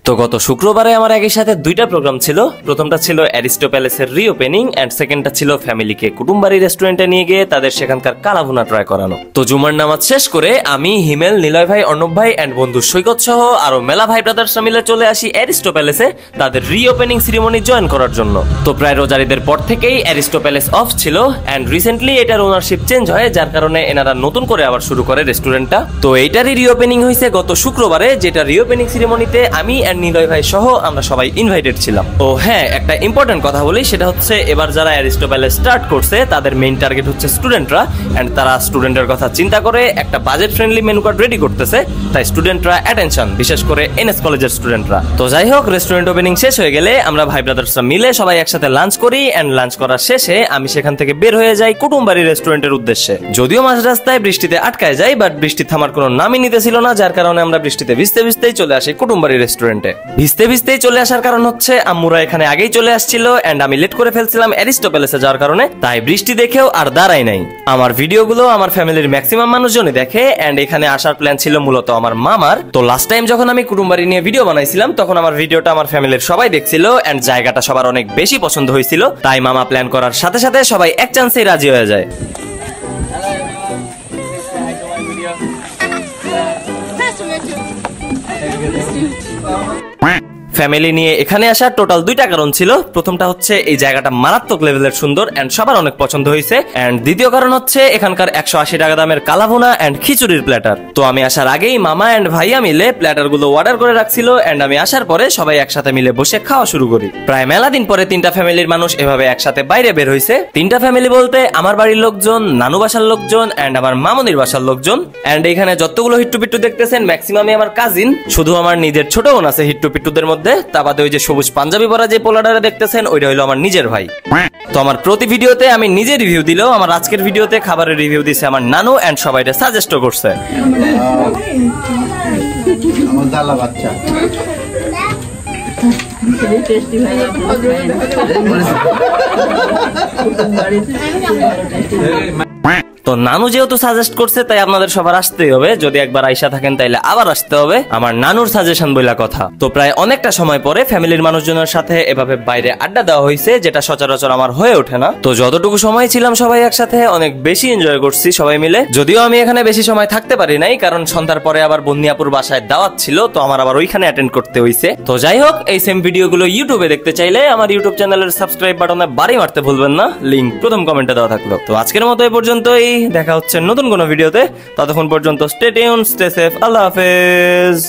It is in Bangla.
তো গত শুক্রবারে আমার একই সাথে দুইটা প্রোগ্রাম ছিল। প্রথমটা ছিল অ্যারিস্টো প্যালেসের রিওপেনিং এন্ড সেকেন্ডটা ছিল ফ্যামিলিকে কুটুমবাড়ি রেস্টুরেন্টে নিয়ে গিয়ে তাদের সেখানকার কালাভুনা ট্রাই করানো। তো জুমার নামাজ শেষ করে আমি, হিমেল, নিলয় ভাই, অর্ণব ভাই এন্ড বন্ধু সৈকত সহ আরো মেলা ভাই ব্রাদার্সরা মিলে চলে আসি অ্যারিস্টো প্যালেসে তাদের রিওপেনিং সেরিমনি জয়েন করার জন্য। তো প্রায় রোজারিদের পর থেকেই অ্যারিস্টো প্যালেস অফ ছিল এন্ড রিসেন্টলি এটার ওনারশিপ চেঞ্জ হয়, যার কারণে এনারা নতুন করে আবার শুরু করে রেস্টুরেন্টটা। তো এইটারই রিওপেনিং হয়েছে গত শুক্রবারে, যেটা রিওপেনিং সেরিমনিতে আমি নিলয় ভাই সহ আমরা সবাই ইনভাইটেড ছিলাম। ও হ্যাঁ, একটা ইম্পর্টেন্ট কথা বলি, সেটা হচ্ছে এবার যারা অ্যারিস্টো প্যালেস স্টার্ট করছে তাদের মেইন টার্গেট হচ্ছে স্টুডেন্টরা এন্ড তারা স্টুডেন্টের কথা চিন্তা করে একটা budget friendly menu card ready করতেছে। তাই স্টুডেন্টরা অ্যাটেনশন, বিশেষ করে এনএস কলেজের স্টুডেন্টরা। তো যাই হোক, রেস্টুরেন্ট ওপেনিং শেষ হয়ে গেলে আমরা ভাই ব্রাদার্সরা মিলে সবাই একসাথে লাঞ্চ করি এন্ড লাঞ্চ করার শেষে আমি সেখান থেকে বের হয়ে যাই কুটুমবাড়ি রেস্টুরেন্টের উদ্দেশ্যে। যদিও মাঝ রাস্তায় বৃষ্টিতে আটকায় যাই, বাট বৃষ্টি থামার কোনো নামই নিতেছিল না, যার কারণে আমরা বৃষ্টিতে ভিজতে ভিজতেই চলে আসি কুটুমবাড়ি রেস্টুরেন্টে। ভিজতে ভিজতেই চলে আসার কারণ হচ্ছে আম্মুরা এখানে আগেই চলে আসছিল এন্ড আমি লেট করে ফেলছিলাম অ্যারিস্টো প্যালেসে যাওয়ার কারণে, তাই বৃষ্টি দেখেও আর দাঁড়াই নাই। আমার ভিডিওগুলো আমার ফ্যামিলির ম্যাক্সিমাম মানুষজনই দেখে এন্ড এখানে আসার প্ল্যান ছিল মূলত আমার মামার। তো লাস্ট টাইম যখন আমি কুটুমবাড়ি নিয়ে ভিডিও বানাইছিলাম তখন আমার ভিডিওটা আমার ফ্যামিলির সবাই দেখছিল এন্ড জায়গাটা সবার অনেক বেশি পছন্দ হয়েছিল, তাই মামা প্ল্যান করার সাথে সাথে সবাই এক চান্সেই রাজি হয়ে যায়। ফ্যামিলি নিয়ে এখানে আসার টোটাল দুইটা কারণ ছিল। প্রথমটা হচ্ছে এই জায়গাটা মারাত্মক লেভেলের সুন্দর এন্ড সবার অনেক পছন্দ হয়েছে এন্ড দ্বিতীয় কারণ হচ্ছে এখানকার 180 টাকা দামের কালাভুনা এন্ড খিচুড়ির প্ল্যাটার। তো আমি আসার আগেই মামা এন্ড ভাইয়া মিলে প্ল্যাটার গুলো অর্ডার করে রাখছিল এন্ড আমি আসার পরে সবাই একসাথে মিলে বসে খাওয়া শুরু করি। প্রায় মেলা দিন পরে তিনটা ফ্যামিলির মানুষ এভাবে একসাথে বাইরে বের হয়েছে। তিনটা ফ্যামিলি বলতে আমার বাড়ির লোকজন, নানু বাসার লোকজন এন্ড আমার মামনির বাসার লোকজন এন্ড এখানে যতগুলো হিট্টু পিট্টু দেখতেছেন ম্যাক্সিমামই আমার কাজিন। শুধু আমার নিজের ছোট বোন আছে হিট্টু পিট্টুদের মধ্যে। তা বাদে ওই যে সবুজ পাঞ্জাবি পরা যে পোলাডারে দেখতেছেন ওইটা হলো আমার নিজের ভাই। তো আমার প্রতি ভিডিওতে আমি নিজে রিভিউ দিলেও আমার আজকের ভিডিওতে খাবারের রিভিউ দিছে আমার নানু এন্ড সবাইটা সাজেস্টও করছে। আমার দালা বাচ্চা তো নানু যেহেতু সাজেস্ট করছে তাই আপনাদের সবার আসতেই হবে। যদি একবার আইসা থাকেন তাইলে আবার আসতে হবে, আমার নানুর সাজেশন বইলা কথা। তো প্রায় অনেকটা সময় পরে ফ্যামিলির মানুষজনের সাথে এভাবে বাইরে আড্ডা দেওয়া হয়েছে, যেটা সচরাচর আমার হয়ে ওঠে না। তো যতটুকু সময় ছিলাম সবাই একসাথে অনেক বেশি এনজয় করছি সবাই মিলে। যদিও আমি এখানে বেশি সময় থাকতে পারি নাই, কারণ সন্ধ্যার পরে আবার বন্দিয়াপুর বাসায় দাওয়াত ছিল, তো আমার আবার ওইখানে অ্যাটেন্ড করতে হয়েছে। তো যাই হোক, এই সেম ভিডিওগুলো ইউটিউবে দেখতে চাইলে আমার ইউটিউব চ্যানেলের সাবস্ক্রাইব বাটনে বাড়ি মারতে ভুলবেন না, লিংক প্রথম কমেন্টে দেওয়া থাকলো। তো আজকের মতো এই পর্যন্তই, দেখা হচ্ছে নতুন কোনো ভিডিওতে। ততক্ষণ পর্যন্ত স্টে টিউনড, স্টে সেফ, আল্লাহ হাফেজ।